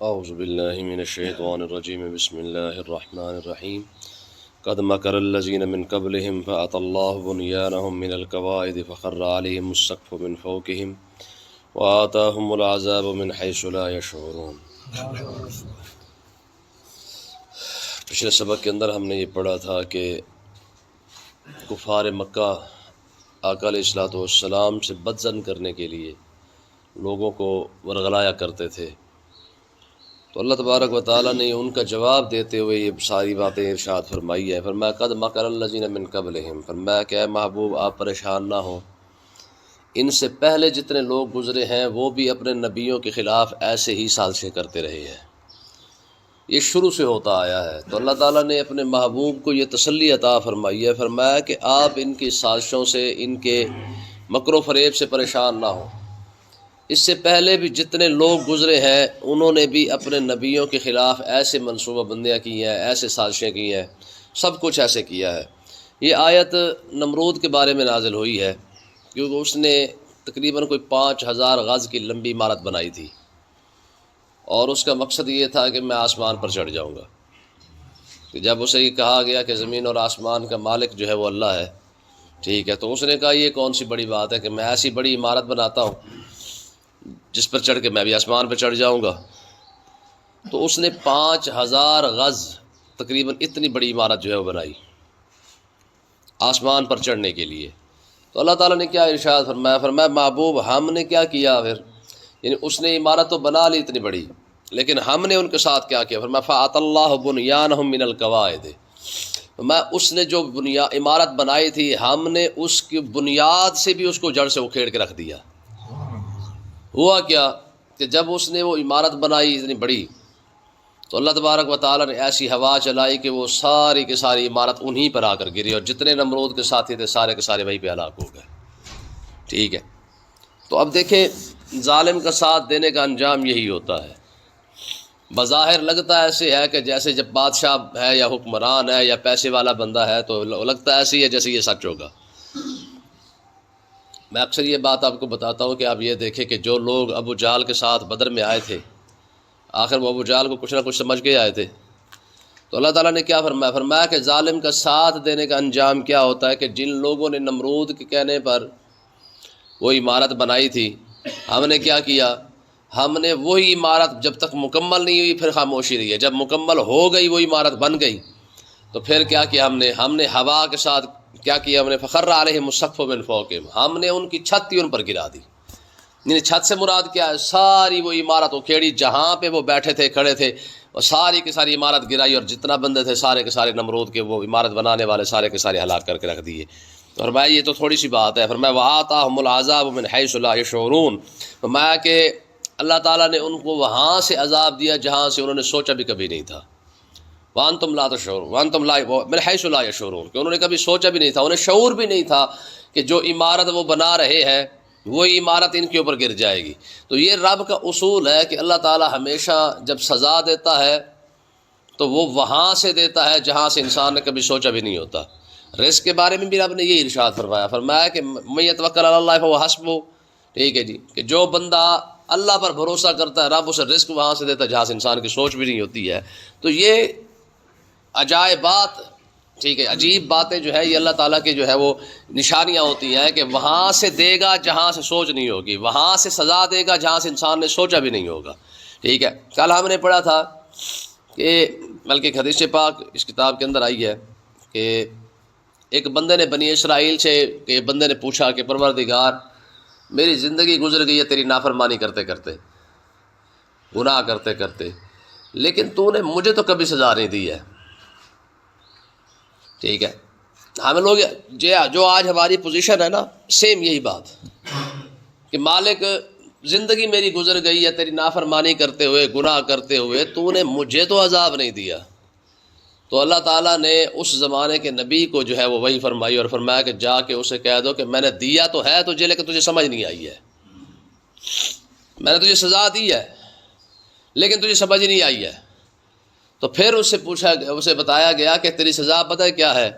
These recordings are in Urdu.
اعوذ باللہ من الشیطان الرجیم بسم اللہ الرحمن الرحیم قد مکر الذین من قبلہم فأتی اللہ بنیانہم من القواعد فخر علیہم السقف من فوقہم وآتاہم العذاب من حیث لا یشعرون۔ پچھلے سبق کے اندر ہم نے یہ پڑھا تھا کہ کفار مکہ آقا علیہ الصلوۃ والسلام سے بدظن کرنے کے لیے لوگوں کو ورغلایا کرتے تھے، تو اللہ تبارک و تعالیٰ نے ان کا جواب دیتے ہوئے یہ ساری باتیں ارشاد فرمائی ہے۔ فرمایا قد مکر الذین من قبلہم، فرمایا کہ اے محبوب آپ پریشان نہ ہوں، ان سے پہلے جتنے لوگ گزرے ہیں وہ بھی اپنے نبیوں کے خلاف ایسے ہی سازشیں کرتے رہے ہیں، یہ شروع سے ہوتا آیا ہے۔ تو اللہ تعالیٰ نے اپنے محبوب کو یہ تسلی عطا فرمائی ہے، فرمایا کہ آپ ان کی سازشوں سے، ان کے مکر و فریب سے پریشان نہ ہوں۔ اس سے پہلے بھی جتنے لوگ گزرے ہیں انہوں نے بھی اپنے نبیوں کے خلاف ایسے منصوبہ بندیاں کی ہیں، ایسے سازشیں کی ہیں، سب کچھ ایسے کیا ہے۔ یہ آیت نمرود کے بارے میں نازل ہوئی ہے کیونکہ اس نے تقریباً کوئی 5000 غز کی لمبی عمارت بنائی تھی، اور اس کا مقصد یہ تھا کہ میں آسمان پر چڑھ جاؤں گا۔ کہ جب اسے یہ کہا گیا کہ زمین اور آسمان کا مالک جو ہے وہ اللہ ہے، ٹھیک ہے، تو اس نے کہا یہ کون سی بڑی بات ہے کہ میں ایسی بڑی عمارت بناتا ہوں جس پر چڑھ کے میں بھی آسمان پہ چڑھ جاؤں گا۔ تو اس نے 5000 غز تقریباً اتنی بڑی عمارت جو ہے وہ بنائی آسمان پر چڑھنے کے لیے۔ تو اللہ تعالیٰ نے کیا ارشاد فرمایا، فرمایا محبوب ہم نے کیا کیا پھر، یعنی اس نے عمارت تو بنا لی اتنی بڑی، لیکن ہم نے ان کے ساتھ کیا کیا، فرمایا فأتی اللہ بنیانہم من القواعد، فرمایا اس نے جو عمارت بنائی تھی ہم نے اس کی بنیاد سے بھی اس کو جڑ سے اکھیڑ کے رکھ دیا۔ ہوا کیا کہ جب اس نے وہ عمارت بنائی اتنی بڑی تو اللہ تبارک و تعالیٰ نے ایسی ہوا چلائی کہ وہ ساری کی ساری عمارت انہی پر آ کر گری، اور جتنے نمرود کے ساتھی تھے سارے کے سارے وہیں پہ ہلاک ہو گئے، ٹھیک ہے۔ تو اب دیکھیں ظالم کا ساتھ دینے کا انجام یہی ہوتا ہے۔ بظاہر لگتا ایسے ہے کہ جیسے جب بادشاہ ہے یا حکمران ہے یا پیسے والا بندہ ہے تو لگتا ایسے ہی ہے جیسے یہ سچ ہوگا۔ میں اکثر یہ بات آپ کو بتاتا ہوں کہ آپ یہ دیکھیں کہ جو لوگ ابو جہل کے ساتھ بدر میں آئے تھے، آخر وہ ابو جہل کو کچھ نہ کچھ سمجھ کے آئے تھے۔ تو اللہ تعالیٰ نے کیا فرمایا، فرمایا کہ ظالم کا ساتھ دینے کا انجام کیا ہوتا ہے کہ جن لوگوں نے نمرود کے کہنے پر وہ عمارت بنائی تھی، ہم نے کیا کیا، ہم نے وہی عمارت جب تک مکمل نہیں ہوئی پھر خاموشی رہی ہے، جب مکمل ہو گئی وہ عمارت بن گئی تو پھر کیا کیا ہم نے ہوا کے ساتھ کیا کیا، ہم نے فخر علیہم السقف من فوقہم، ہم نے ان کی چھت ہی ان پر گرا دی۔ یعنی چھت سے مراد کیا ہے، ساری وہ عمارت اکھیڑی جہاں پہ وہ بیٹھے تھے کھڑے تھے، اور ساری کی ساری عمارت گرائی، اور جتنا بندے تھے سارے کے سارے نمرود کے وہ عمارت بنانے والے سارے کے سارے ہلاک کر کے رکھ دیے۔ اور فرمایا یہ تو تھوڑی سی بات ہے، فرمایا وآتاہم العذاب من حیث لا یشعرون، فرمایا کہ اللہ تعالیٰ نے ان کو وہاں سے عذاب دیا جہاں سے انہوں نے سوچا بھی کبھی نہیں تھا۔ وانتم لا تشعرون، وانتم لا من حیث لا یشعرون، کہ انہوں نے کبھی سوچا بھی نہیں تھا، انہیں شعور بھی نہیں تھا کہ جو عمارت وہ بنا رہے ہیں وہی عمارت ان کے اوپر گر جائے گی۔ تو یہ رب کا اصول ہے کہ اللہ تعالیٰ ہمیشہ جب سزا دیتا ہے تو وہ وہاں سے دیتا ہے جہاں سے انسان نے کبھی سوچا بھی نہیں ہوتا۔ رزق کے بارے میں بھی رب نے یہ ارشاد فرمایا، فرمایا کہ من یتوکل علی اللہ فہو حسبہ، ٹھیک ہے جی، کہ جو بندہ اللہ پر بھروسہ کرتا ہے رب اسے رزق وہاں سے دیتا ہے جہاں سے انسان کی سوچ بھی نہیں ہوتی ہے۔ تو یہ عجائبات، ٹھیک ہے، عجیب باتیں جو ہے یہ اللہ تعالیٰ کی جو ہے وہ نشانیاں ہوتی ہیں کہ وہاں سے دے گا جہاں سے سوچ نہیں ہوگی، وہاں سے سزا دے گا جہاں سے انسان نے سوچا بھی نہیں ہوگا، ٹھیک ہے۔ کل ہم نے پڑھا تھا کہ بلکہ حدیث پاک اس کتاب کے اندر آئی ہے کہ ایک بندے نے بنی اسرائیل سے کہ بندے نے پوچھا کہ پروردگار میری زندگی گزر گئی ہے تیری نافرمانی کرتے کرتے، گناہ کرتے کرتے، لیکن تو نے مجھے تو کبھی سزا نہیں دی ہے، ٹھیک ہے۔ ہم لوگ جو آج ہماری پوزیشن ہے نا، سیم یہی بات کہ مالک زندگی میری گزر گئی ہے تیری نافرمانی کرتے ہوئے، گناہ کرتے ہوئے، تو نے مجھے تو عذاب نہیں دیا۔ تو اللہ تعالیٰ نے اس زمانے کے نبی کو جو ہے وہ وہی فرمائی اور فرمایا کہ جا کے اسے کہہ دو کہ میں نے دیا تو ہے تجھے لیکن تجھے سمجھ نہیں آئی ہے، میں نے تجھے سزا دی ہے لیکن تجھے سمجھ نہیں آئی ہے۔ تو پھر اسے بتایا گیا کہ تیری سزا پتہ ہے کیا ہے،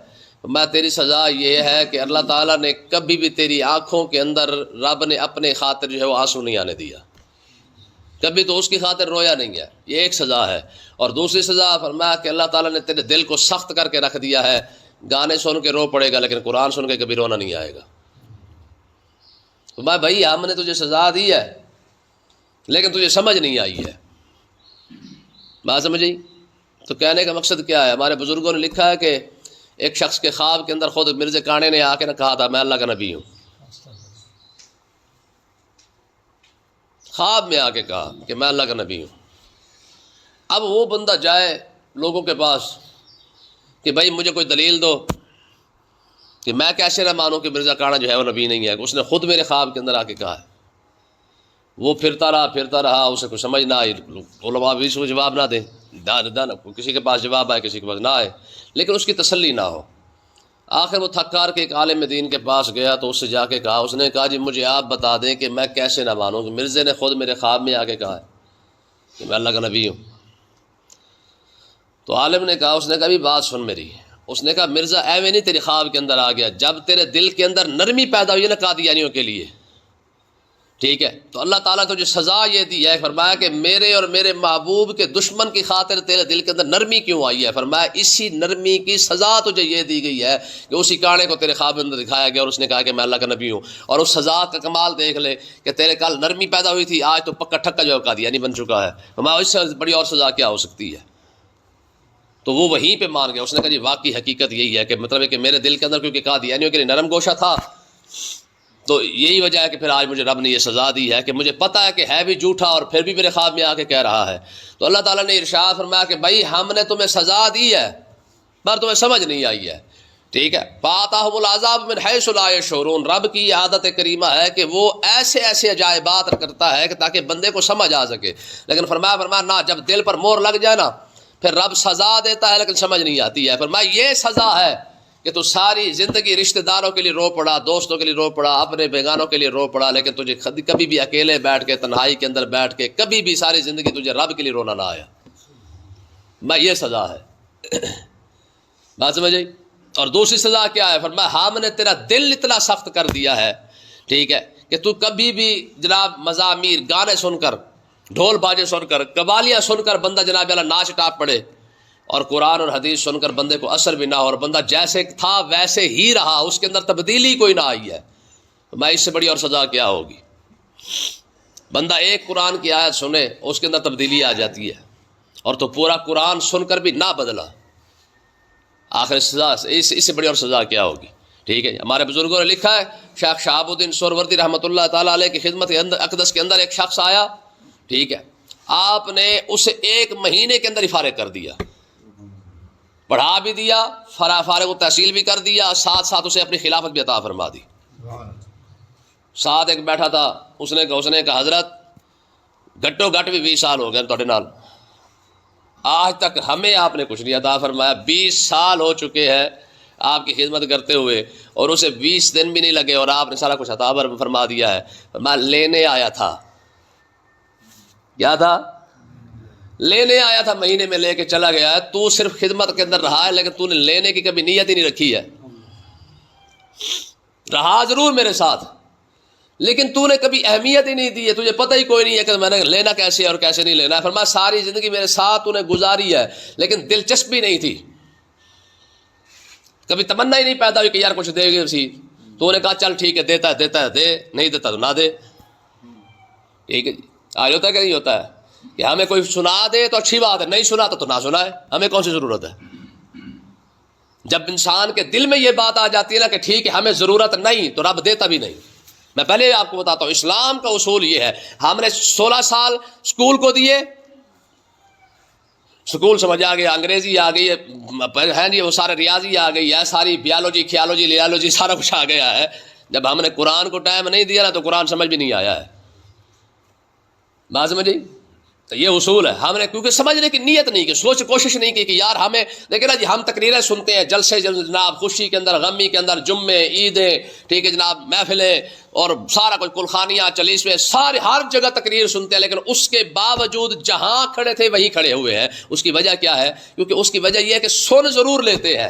میں تیری سزا یہ ہے کہ اللہ تعالیٰ نے کبھی بھی تیری آنکھوں کے اندر رب نے اپنے خاطر جو ہے وہ آنسو نہیں آنے دیا، کبھی تو اس کی خاطر رویا نہیں ہے، یہ ایک سزا ہے۔ اور دوسری سزا فرمایا کہ اللہ تعالیٰ نے تیرے دل کو سخت کر کے رکھ دیا ہے، گانے سن کے رو پڑے گا لیکن قرآن سن کے کبھی رونا نہیں آئے گا۔ تو بھائی ہم نے تجھے سزا دی ہے لیکن تجھے سمجھ نہیں آئی ہے، بات سمجھی؟ تو کہنے کا مقصد کیا ہے؟ ہمارے بزرگوں نے لکھا ہے کہ ایک شخص کے خواب کے اندر خود مرزا کانے نے آ کے نہ کہا تھا میں اللہ کا نبی ہوں، خواب میں آ کے کہا کہ میں اللہ کا نبی ہوں۔ اب وہ بندہ جائے لوگوں کے پاس کہ بھائی مجھے کوئی دلیل دو کہ میں کیسے نہ مانوں کہ مرزا کانا جو ہے وہ نبی نہیں ہے، اس نے خود میرے خواب کے اندر آ کے کہا ہے۔ وہ پھرتا رہا، اسے کوئی سمجھ نہ آئی، علماء بھی اس کو جواب نہ دیں، کسی کے پاس جواب آئے کسی کے پاس نہ آئے، لیکن اس کی تسلی نہ ہو۔ آخر وہ تھک کر کے ایک عالم دین کے پاس گیا تو اس سے جا کے کہا، اس نے کہا جی مجھے آپ بتا دیں کہ میں کیسے نہ مانوں کہ مرزے نے خود میرے خواب میں آ کے کہا ہے کہ میں اللہ کا نبی ہوں۔ تو عالم نے کہا، اس نے کہا بھی بات سن میری، اس نے کہا مرزا ایویں نہیں تیرے خواب کے اندر آ گیا، جب تیرے دل کے اندر نرمی پیدا ہوئی نا قادیانیوں کے لیے، ٹھیک ہے، تو اللہ تعالیٰ تجھے سزا یہ دی ہے، فرمایا کہ میرے اور میرے محبوب کے دشمن کی خاطر تیرے دل کے اندر نرمی کیوں آئی ہے؟ فرمایا اسی نرمی کی سزا تجھے یہ دی گئی ہے کہ اسی کانے کو تیرے خواب اندر دکھایا گیا اور اس نے کہا کہ میں اللہ کا نبی ہوں، اور اس سزا کا کمال دیکھ لے کہ تیرے کل نرمی پیدا ہوئی تھی، آج تو پکا ٹھکا جو قادیانی بن چکا ہے، فرمایا اس سے بڑی اور سزا کیا ہو سکتی ہے؟ تو وہ وہیں پہ مان گیا، اس نے کہا جی واقعی حقیقت یہی ہے کہ مطلب ہے کہ میرے دل کے اندر کیونکہ قادیانیوں کے لیے نرم گوشہ تھا، تو یہی وجہ ہے کہ پھر آج مجھے رب نے یہ سزا دی ہے کہ مجھے پتہ ہے کہ ہے بھی جھوٹا اور پھر بھی میرے خواب میں آ کے کہہ رہا ہے۔ تو اللہ تعالیٰ نے ارشاد فرمایا کہ بھائی ہم نے تمہیں سزا دی ہے پر تمہیں سمجھ نہیں آئی ہے، ٹھیک ہے، فَآتَاهُمُ الْعَذَابُ مِنْ حَيْثُ لَا يَشْعُرُونَ۔ رب کی یہ عادت کریمہ ہے کہ وہ ایسے ایسے عجائبات کرتا ہے کہ تاکہ بندے کو سمجھ آ سکے، لیکن فرمایا نہ، جب دل پر مور لگ جائے نا پھر رب سزا دیتا ہے لیکن سمجھ نہیں آتی ہے۔ فرمایا یہ سزا ہے کہ تو ساری زندگی رشتہ داروں کے لیے رو پڑا، دوستوں کے لیے رو پڑا، اپنے بیگانوں کے لیے رو پڑا، لیکن تجھے کبھی بھی اکیلے بیٹھ کے تنہائی کے اندر بیٹھ کے کبھی بھی ساری زندگی تجھے رب کے لیے رونا نہ آیا۔ میں یہ سزا ہے، بات سمجھ آئی؟ اور دوسری سزا کیا ہے؟ فرمایا ہم نے تیرا دل اتنا سخت کر دیا ہے، ٹھیک ہے، کہ تو کبھی بھی جناب مزامیر، گانے سن کر، ڈھول باجے سن کر، قوالیاں سن کر بندہ جناب اللہ ناچ ٹاپ پڑے اور قرآن اور حدیث سن کر بندے کو اثر بھی نہ ہو اور بندہ جیسے تھا ویسے ہی رہا، اس کے اندر تبدیلی کوئی نہ آئی ہے۔ میں اس سے بڑی اور سزا کیا ہوگی؟ بندہ ایک قرآن کی آیت سنے اس کے اندر تبدیلی آ جاتی ہے اور تو پورا قرآن سن کر بھی نہ بدلا، آخر سزا اس سے بڑی اور سزا کیا ہوگی؟ ٹھیک ہے، ہمارے بزرگوں نے لکھا ہے، شیخ شہاب الدین سہروردی رحمۃ اللہ تعالیٰ علیہ کی خدمت اقدس کے اندر ایک شخص آیا، ٹھیک ہے، آپ نے اسے 1 مہینے کے اندر ہی فارغ کر دیا، پڑھا بھی دیا، فارغ و تحصیل بھی کر دیا، ساتھ ساتھ اسے اپنی خلافت بھی عطا فرما دی۔ ساتھ ایک بیٹھا تھا، اس نے کہا حضرت گھٹو گھٹ بھی 20 سال ہو گئے تھوڑے نال، آج تک ہمیں آپ نے کچھ نہیں عطا فرمایا، 20 سال ہو چکے ہیں آپ کی خدمت کرتے ہوئے اور اسے 20 دن بھی نہیں لگے اور آپ نے سارا کچھ عطا فرما دیا ہے۔ میں لینے آیا تھا، کیا تھا؟ لینے آیا تھا، مہینے میں لے کے چلا گیا ہے، تو صرف خدمت کے اندر رہا ہے لیکن تو نے لینے کی کبھی نیت ہی نہیں رکھی ہے، رہا ضرور میرے ساتھ لیکن تو نے کبھی اہمیت ہی نہیں دی ہے، تجھے پتہ ہی کوئی نہیں ہے کہ میں نے لینا کیسے اور کیسے نہیں لینا ہے۔ فرمایا ساری زندگی میرے ساتھ تو نے گزاری ہے لیکن دلچسپی نہیں تھی، کبھی تمنا ہی نہیں پیدا ہوئی کہ یار کچھ دے گی سی، تو نے کہا چل ٹھیک ہے، دیتا ہے دے، نہیں دیتا تو نہ دے، ٹھیک ہے جی۔ آج ہوتا ہے کہ نہیں ہوتا ہے کہ ہمیں کوئی سنا دے تو اچھی بات ہے، نہیں سناتا تو نہ سنائے، ہمیں کون سی ضرورت ہے؟ جب انسان کے دل میں یہ بات آ جاتی ہے نا کہ ٹھیک ہے ہمیں ضرورت نہیں تو رب دیتا بھی نہیں۔ میں پہلے آپ کو بتاتا ہوں اسلام کا اصول یہ ہے، ہم نے 16 سال اسکول کو دیے، اسکول سمجھ آ گیا، انگریزی آ گئی ہے جی، وہ سارے ریاضی آ گئی ہے، ساری بیالوجی کھیالوجی لیالوجی سارا کچھ آ گیا ہے، جب ہم نے قرآن کو ٹائم نہیں دیا نا تو قرآن سمجھ بھی نہیں آیا ہے، بات سمجھے؟ تو یہ اصول ہے، ہم نے کیونکہ سمجھنے کی نیت نہیں کی، سوچ کوشش نہیں کی کہ یار ہمیں دیکھیں نا جی، ہم تقریریں سنتے ہیں جلسے جناب، خوشی کے اندر، غمی کے اندر، جمعے، عیدیں، ٹھیک ہے جناب، محفلیں اور سارا کچھ، کلخانیاں، چلیسویں، سارے ہر جگہ تقریر سنتے ہیں، لیکن اس کے باوجود جہاں کھڑے تھے وہیں کھڑے ہوئے ہیں۔ اس کی وجہ کیا ہے؟ کیونکہ اس کی وجہ یہ ہے کہ سن ضرور لیتے ہیں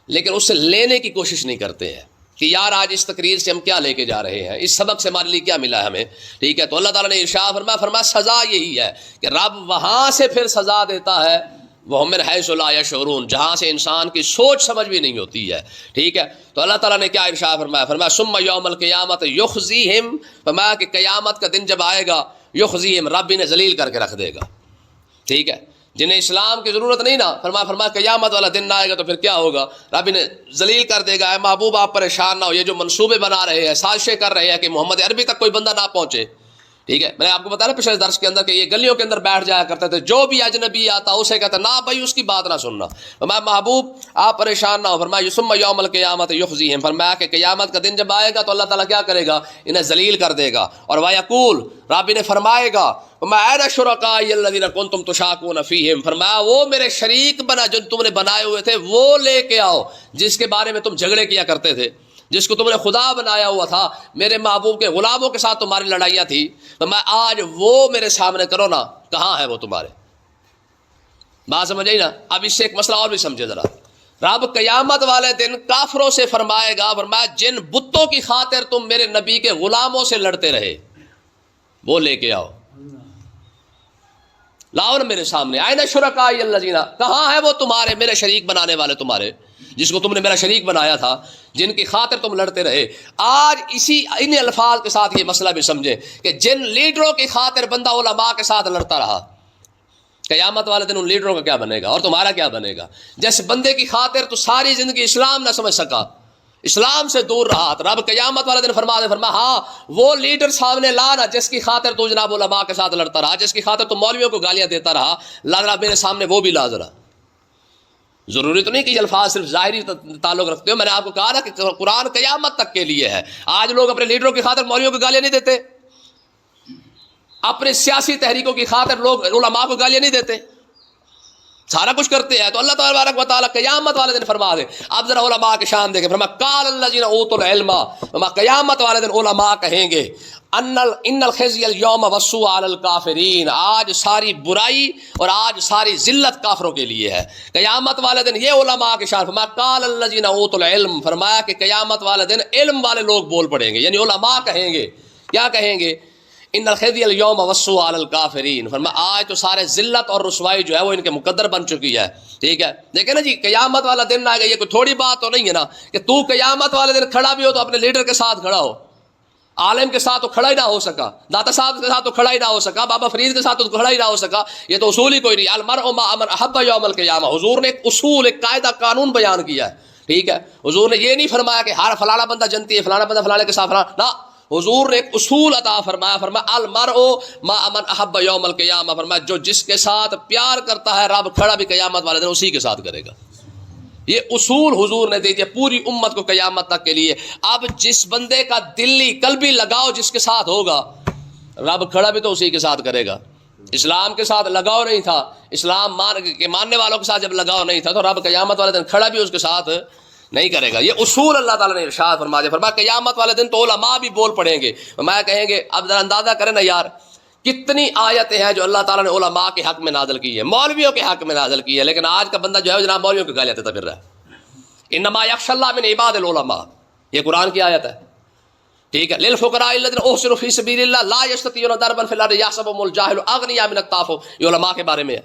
لیکن اس سے لینے کی کوشش نہیں کرتے ہیں۔ کہ یار آج اس تقریر سے ہم کیا لے کے جا رہے ہیں، اس سبق سے ہمارے لیے کیا ملا ہے ہمیں، ٹھیک ہے. تو اللہ تعالیٰ نے ارشاد فرمایا سزا یہی ہے کہ رب وہاں سے پھر سزا دیتا ہے وہ من حیث لا یشعرون، جہاں سے انسان کی سوچ سمجھ بھی نہیں ہوتی ہے، ٹھیک ہے. تو اللہ تعالیٰ نے کیا ارشاد فرمایا ثم یوم القیامت یخزیہم، فرمایا کہ قیامت کا دن جب آئے گا یخزیہم، رب انہیں ذلیل کر کے رکھ دے گا، ٹھیک ہے. جنہیں اسلام کی ضرورت نہیں نا، فرمایا قیامت والا دن نہ آئے گا تو پھر کیا ہوگا، رب انہیں ذلیل کر دے گا. اے محبوب آپ پریشان نہ ہو، یہ جو منصوبے بنا رہے ہیں، سازشیں کر رہے ہیں کہ محمد عربی تک کوئی بندہ نہ پہنچے، ٹھیک ہے. میں نے آپ کو بتایا پچھلے درس کے اندر کہ یہ گلیوں کے اندر بیٹھ جایا کرتے تھے، جو بھی اجنبی آتا اسے کہتا نہ بھائی اس کی بات نہ سننا. فرمایا محبوب آپ پریشان نہ ہو، فرمایا ثم یوم القیامت یخزیہم، فرمایا کہ قیامت کا دن جب آئے گا تو اللہ تعالیٰ کیا کرے گا، انہیں ذلیل کر دے گا. اور ویقول، رب انہیں فرمائے گا فرمایا شرکائی الذین کنتم تشاکون فیہم، فرمایا وہ میرے شریک بنا جو تم نے بنائے ہوئے تھے وہ لے کے آؤ جس کے بارے میں تم جھگڑے کیا کرتے تھے، جس کو تم نے خدا بنایا ہوا تھا، میرے محبوب کے غلاموں کے ساتھ تمہاری لڑائیاں تھی، تو میں آج وہ میرے سامنے کرو نا، کہاں ہے وہ تمہارے. بات سمجھ آئی نا. اب اس سے ایک مسئلہ اور بھی سمجھے ذرا. رب قیامت والے دن کافروں سے فرمائے گا، فرمایا جن بتوں کی خاطر تم میرے نبی کے غلاموں سے لڑتے رہے وہ لے کے آؤ، لاؤ نا میرے سامنے. آئین شرکائی الذین، کہاں ہے وہ تمہارے میرے شریک بنانے والے تمہارے، جس کو تم نے میرا شریک بنایا تھا، جن کی خاطر تم لڑتے رہے. آج ان الفاظ کے ساتھ یہ مسئلہ بھی سمجھے کہ جن لیڈروں کی خاطر بندہ علماء کے ساتھ لڑتا رہا، قیامت والے دن ان لیڈروں کا کیا بنے گا اور تمہارا کیا بنے گا. جس بندے کی خاطر تو ساری زندگی اسلام نہ سمجھ سکا، اسلام سے دور رہا، تو رب قیامت والے دن فرمایا ہاں وہ لیڈر سامنے لانا جس کی خاطر تو جناب علماء کے ساتھ لڑتا رہا، جس کی خاطر تو مولویوں کو گالیاں دیتا رہا، لا میرے سامنے وہ بھی لا ذرا. ضروری تو نہیں کہ یہ الفاظ صرف ظاہری تعلق رکھتے ہو. میں نے آپ کو کہا نا کہ قرآن قیامت تک کے لیے ہے. آج لوگ اپنے لیڈروں کی خاطر مولویوں کو گالیاں نہیں دیتے، اپنے سیاسی تحریکوں کی خاطر لوگ علماء کو گالیاں نہیں دیتے، سارا کچھ کرتے ہیں. تو اللہ تبارک و تعالیٰ قیامت والے دن فرما دے. اب ذرا علماء کی شان دیکھیں، فرمایا قال الذین اوتوا العلم، قیامت والے دن علماء کہیں گے ان الخزي اليوم والسوء على الكافرین، آج ساری برائی اور آج ساری ذلت کافروں کے لیے ہے. قیامت والے دن یہ علماء کی شان، فرمایا قال الذین اوتوا العلم، فرمایا کہ قیامت والے دن علم والے لوگ بول پڑیں گے، یعنی علماء کہیں گے، کیا کہیں گے، ان الخزي اليوم والسوء على الكافرین، فرمایا آج تو سارے ذلت اور رسوائی جو ہے وہ ان کے مقدر بن چکی ہے. ٹھیک ہے، دیکھیں نا جی، قیامت والا دن آئے گا، یہ کوئی تھوڑی بات تو نہیں ہے نا کہ تو قیامت والے دن کھڑا بھی ہو تو اپنے لیڈر کے ساتھ کھڑا ہو. عالم کے ساتھ تو کھڑا ہی نہ ہو سکا، داتا صاحب کے ساتھ تو کھڑا ہی نہ ہو سکا، بابا فرید کے ساتھ تو کھڑا ہی نہ ہو سکا. یہ تو اصول ہی کوئی نہیں. المرء مع من احب یوم القیامہ، حضور نے ایک اصول، ایک قاعدہ، قانون بیان کیا ہے. ٹھیک ہے، حضور نے یہ نہیں فرمایا کہ ہر فلانا بندہ جنتی ہے، فلانا بندہ فلانے کے ساتھ فلانا، نہ، حضور نے ایک اصول عطا فرمایا. فرمایا المرء مع من احب یوم القیامہ، فرمایا جو جس کے ساتھ پیار کرتا ہے رب کھڑا بھی قیامت والے دن اسی کے ساتھ کرے گا. یہ اصول حضور نے دے دیا پوری امت کو قیامت تک کے لیے. اب جس بندے کا دلی قلبی لگاؤ جس کے ساتھ ہوگا، رب کھڑا بھی تو اسی کے ساتھ کرے گا. اسلام کے ساتھ لگاؤ نہیں تھا، اسلام ماننے والوں کے ساتھ جب لگاؤ نہیں تھا، تو رب قیامت والے دن کھڑا بھی اس کے ساتھ نہیں کرے گا. یہ اصول اللہ تعالیٰ نے ارشاد فرما دیا. فرمایا قیامت والے دن تو علماء بھی بول پڑیں گے. فرمایا کہیں گے، اب ذرا اندازہ کریں نا یار، کتنی آیتیں ہیں جو اللہ تعالیٰ نے علماء کے حق میں نازل کی ہے، مولویوں کے حق میں نازل کی ہے، لیکن آج کا بندہ جو ہے جناب مولویوں کو گالیاں دیتا پھر رہا ہے. انما یخشی اللہ من عباد العلماء، یہ قرآن کی آیت ہے. ٹھیک ہے، للفقراء الذین احصروا فی سبیل اللہ لا یستطیعون ضربا فی الارض یحسبهم الجاہل اغنیاء من التعفف، یہ علماء کے بارے میں ہے.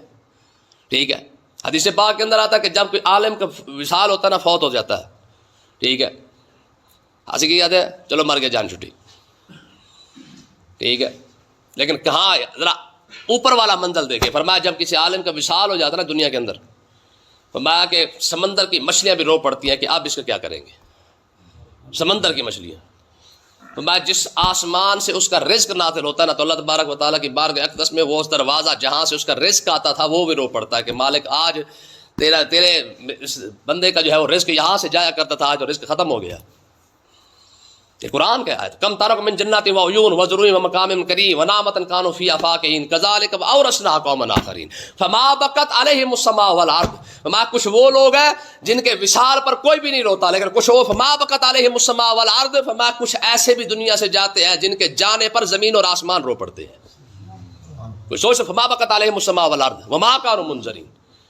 ٹھیک ہے، حدیث پاک کے اندر آتا ہے کہ جب کوئی عالم کا وصال ہوتا ہے نا، فوت ہو جاتا ہے، ٹھیک ہے، ہنسی کی یاد ہے، چلو مر گیا، جان چھٹی. ٹھیک ہے، لیکن کہاں ذرا اوپر والا منزل دیکھے. فرمایا جب کسی عالم کا وصال ہو جاتا ہے نا دنیا کے اندر، فرمایا کہ سمندر کی مچھلیاں بھی رو پڑتی ہیں کہ آپ اس کا کیا کریں گے. سمندر کی مچھلیاں، فرمایا جس آسمان سے اس کا رزق نازل ہوتا ہے نا، تو اللہ تبارک و تعالیٰ کی بارگاہ اقدس میں وہ اس دروازہ جہاں سے اس کا رزق آتا تھا وہ بھی رو پڑتا ہے کہ مالک آج تیرے بندے کا جو ہے وہ رزق یہاں سے جایا کرتا تھا، آج وہ رزق ختم ہو گیا. یہ قرآن کا آیت. کم ترک من جنات و عیون و زروع و مقام کریم و نعمۃ کانوا فیہا فاکہین کذالک واورثناھا قوما آخرین فما بکت علیہم السماء والارض. فرمایا کچھ وہ لوگ ہیں جن کے وصال پر کوئی بھی نہیں روتا، لیکن کچھ وہ فما بکت علیہم السماء والارض، فرمایا کچھ ایسے بھی دنیا سے جاتے ہیں جن کے جانے پر زمین اور آسمان رو پڑتے ہیں. کچھ سوچ، فما بکت علیہم السماء والارض وما کانوا منظرین.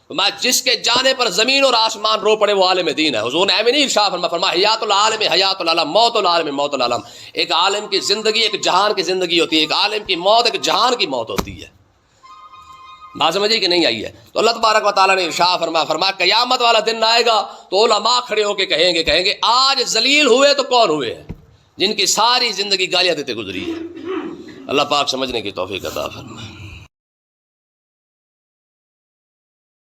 میں جس کے جانے پر زمین اور آسمان رو پڑے وہ عالم دین ہے. حضور نے ایویں نہیں ارشاد فرمایا حیات العالم حیات العالم، موت العالم موت العالم. ایک عالم کی زندگی ایک جہان کی زندگی ہوتی ہے، ایک عالم کی موت ایک جہان کی موت ہوتی ہے. بات سمجھے کہ نہیں آئی ہے؟ تو اللہ تبارک و تعالیٰ نے ارشاد فرمایا قیامت والا دن آئے گا تو علماء کھڑے ہو کے کہیں گے آج ذلیل ہوئے تو کون ہوئے ہیں؟ جن کی ساری زندگی گالیاں دیتے گزری ہے. اللہ پاک سمجھنے کی توفیق عطا فرمائے.